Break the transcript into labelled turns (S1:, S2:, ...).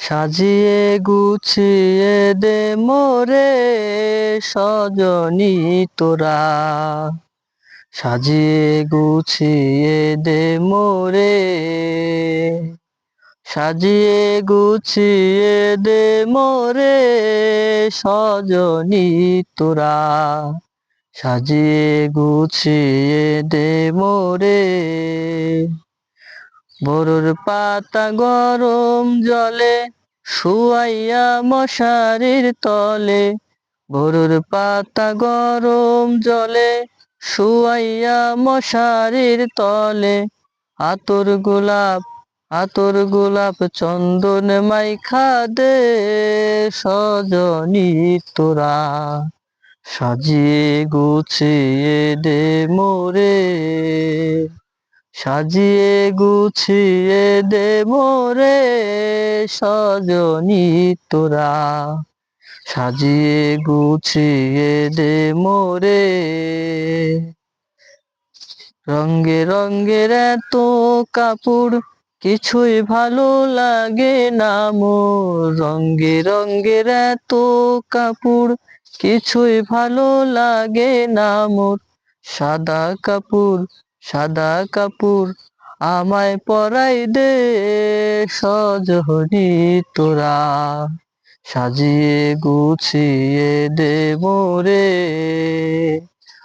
S1: সাজিয়ে গুছিয়ে দে মোরে সজনী তোরা। সাজিয়ে গুছিয়ে দে মোরে, সাজিয়ে গুছিয়ে দে মোরে সজনী তোরা। সাজিয়ে গুছিয়ে দে মোরে। বরুর পাতা গরম জলে শুয়াইয়া মশারির তলে। বরুর পাতা গরম জলে শুয়াইয়া মশারির তলে। আতর গোলাপ চন্দন মাইখা দে সজনী তোরা। সাজিয়ে গুছিয়ে দে মোরে, সাজিয়ে গুছিয়ে দে মোরে সজনী তোরা। সাজিয়ে গুছিয়ে দে মোরে। রঙ্গে রঙ্গের এত কাপড় কিছুই ভালো লাগে না মোর। রঙ্গে রঙ্গের এত কাপড় কিছুই ভালো লাগে না মোর। সাদা কাপড়, সাদা কাপড় আমায় পরাই দে সজনী তোরা। সাজিয়ে গুছিয়ে দে মোরে।